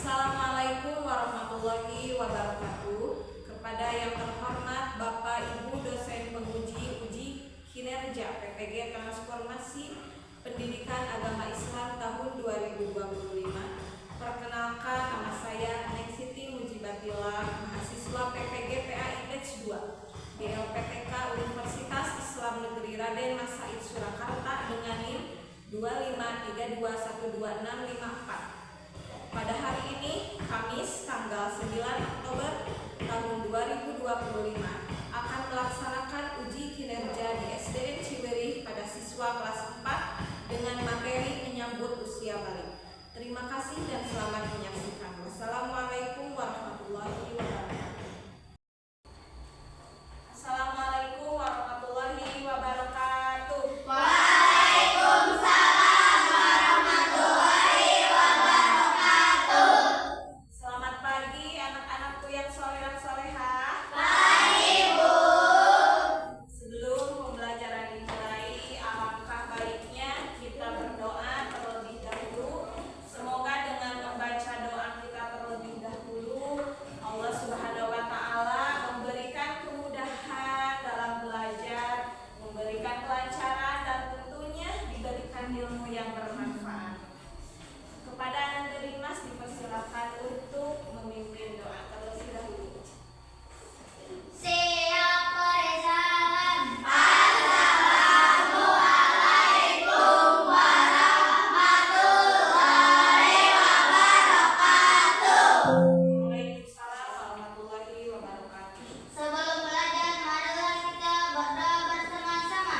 Assalamualaikum warahmatullahi wabarakatuh. Kepada yang terhormat Bapak Ibu dosen penguji uji kinerja PPG Transformasi Pendidikan Agama Islam tahun 2025. Perkenalkan, nama saya Neng Siti Mujibatillah, mahasiswa PPG PAI Batch 2 di LPTK Universitas Islam Negeri Raden Mas Said Surakarta dengan NIM 253212654. Pada hari ini, Kamis tanggal 9 Oktober tahun 2025, akan melaksanakan uji kinerja di SDN Ciberih pada siswa kelas 4 dengan materi menyambut usia balik. Terima kasih dan selamat menyaksikan. Wassalamualaikum warahmatullahi wabarakatuh. Assalamualaikum warahmatullahi wabarakatuh. Ilmu yang bermanfaat. Kepada Anak Delimas dipersilakan untuk memimpin doa terlebih dahulu. Siap persalam. Assalamualaikum warahmatullahi wabarakatuh. Waalaikumsalam warahmatullahi wabarakatuh. Sebelum belajar, marilah kita berdoa bersama-sama.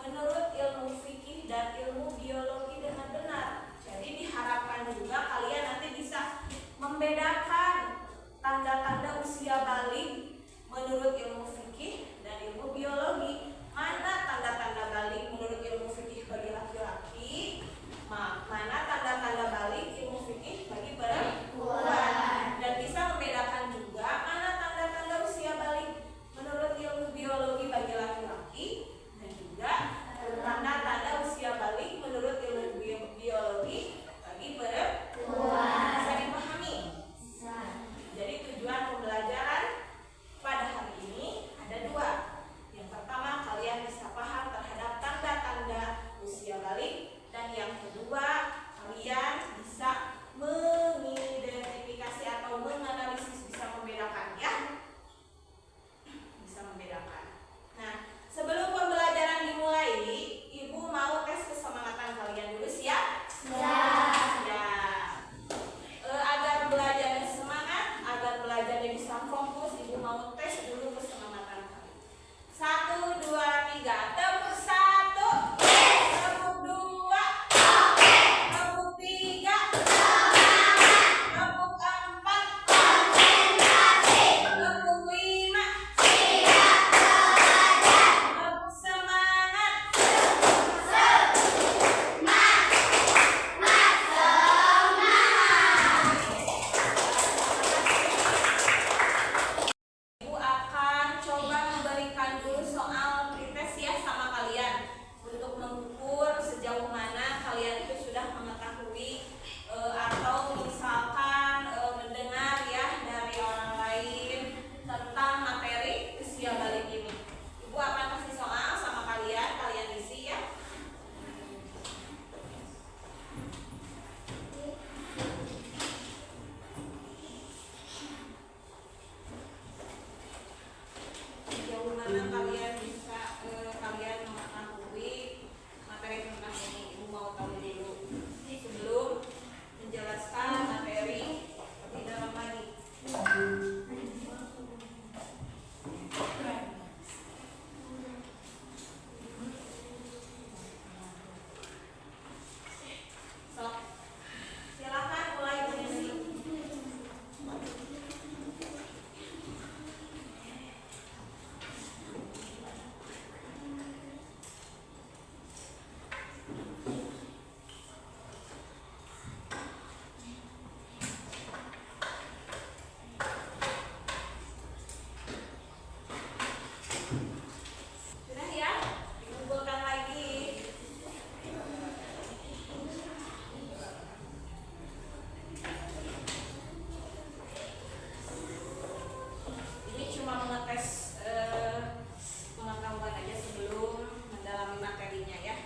menurut ilmu fikih dan ilmu biologi dengan benar. Jadi diharapkan juga kalian nanti bisa membedakan tanda-tanda usia balik menurut ilmu fikih dan ilmu biologi. Mana tanda-tanda balik menurut ilmu fikih bagi laki-laki, mana tanda-tanda balik ilmu fikih bagi perempuan. Dan bisa membedakan juga mana tanda-tanda usia balik menurut ilmu biologi bagi laki-laki dan juga tanda-tanda usia balik menurut ilmu biologi bagi perempuan. Bisa dipahami? Jadi tujuan pembelajaran pada hari ini ada dua. Yang pertama, kalian bisa paham terhadap tanda-tanda usia balik, dan yang kedua, kalian bisa mengidentifikasi atau menganalisis, bisa membedakan ya. Bisa membedakan. Nah, sebelum pembelajaran dimulai, Ibu mau tes kesemangatan kalian dulu siap? Ya. Agar belajarnya semangat, agar belajarnya bisa fokus, Ibu mau tes dulu kesemangatan kalian. 1, 2, 3. Tepuk 1. Tepuk 2. Tepuk 3. Tepuk 4. Tepuk 5. Tepuk semangat. Ibu akan coba memberikan dulu soal pretest ya sama kalian untuk mengukur sejauh mana kalian itu sudah mengetahui atau misalkan mendengar ya dari orang lain tentang materi usia balik ini. Ibu akan kasih soal sama kalian, kalian isi ya. Sejauh mana kalian bisa kalian mengetahui materi tentang ini. Ibu mau tahu dulu sebelum menjelaskan materi lebih dalam lagi. Sok, silakan mulai mengisi. Sudah ya? Dikumpulkan lagi. Ini cuma mengetes pengetahuan aja sebelum mendalami materinya ya.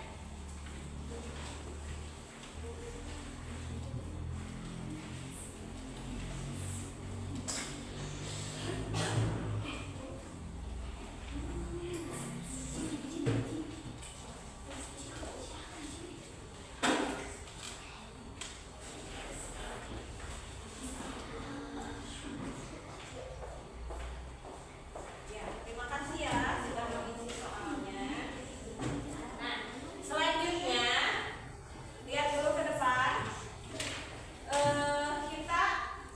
Ya, terima kasih ya sudah mengisi soalnya. Nah, selanjutnya lihat dulu ke depan. Kita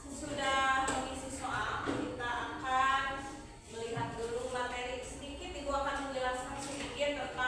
sesudah mengisi soal, kita akan melihat dulu materi sedikit. Ibu akan menjelaskan sedikit tentang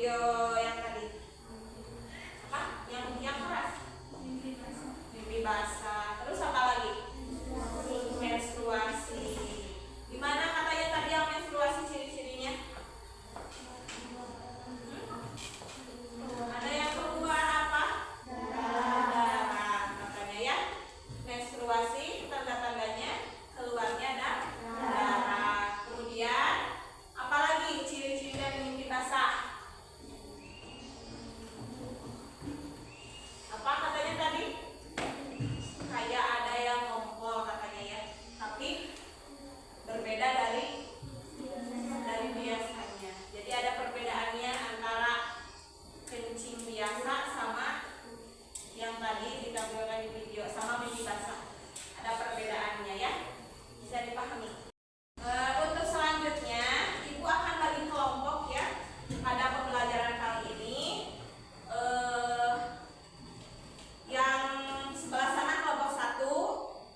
video yang tadi apa? Yang keras? Mimpi basah. Terus apa lagi? Menstruasi. Gimana katanya tadi yang menstruasi ciri-cirinya? Ada yang keluar apa? Darah. Makanya ya, menstruasi tanda-tandanya keluarnya darah. Kemudian apalagi ciri-ciri dari mimpi basah? Apa katanya tadi? Kayak ada yang ngompol katanya ya, tapi berbeda dari biasanya. Jadi ada perbedaannya antara kencing biasa sama yang tadi ditampilkan di video sama mimpi basah. Ada perbedaannya ya, bisa dipahami. Untuk selanjutnya, Ibu akan bagi kelompok ya pada pembelajaran kali ini. Yang sebelah sana kelompok 1,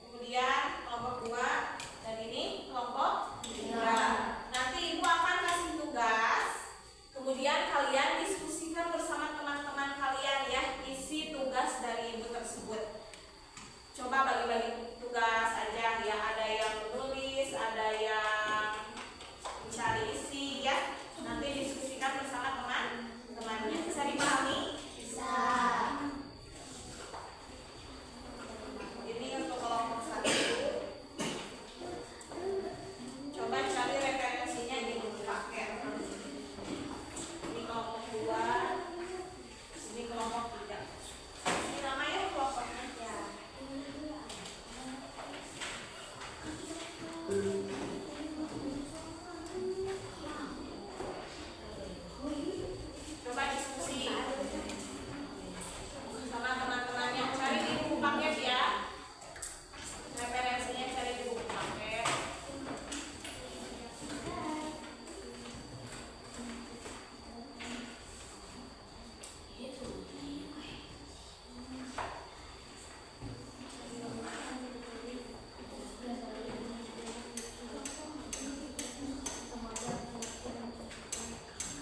kemudian kelompok 2, dan ini kelompok 3. Nanti Ibu akan kasih tugas, kemudian kalian diskusikan bersama teman-teman kalian ya isi tugas dari Ibu tersebut. Coba bagi-bagi tugas aja ya, ada yang menulis, ada yang mencari isi ya. Nanti diskusikan bersama teman-temannya. Bisa dipahami? Bisa. Ini untuk kelompok 1. Coba cari referensinya di buku paket. Ini kelompok 2, ini kelompok 3. Ini namanya kelompoknya ya. Coba diskusi sama teman-temannya, cari di buku paket ya. Referensinya cari di buku paket.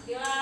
Bila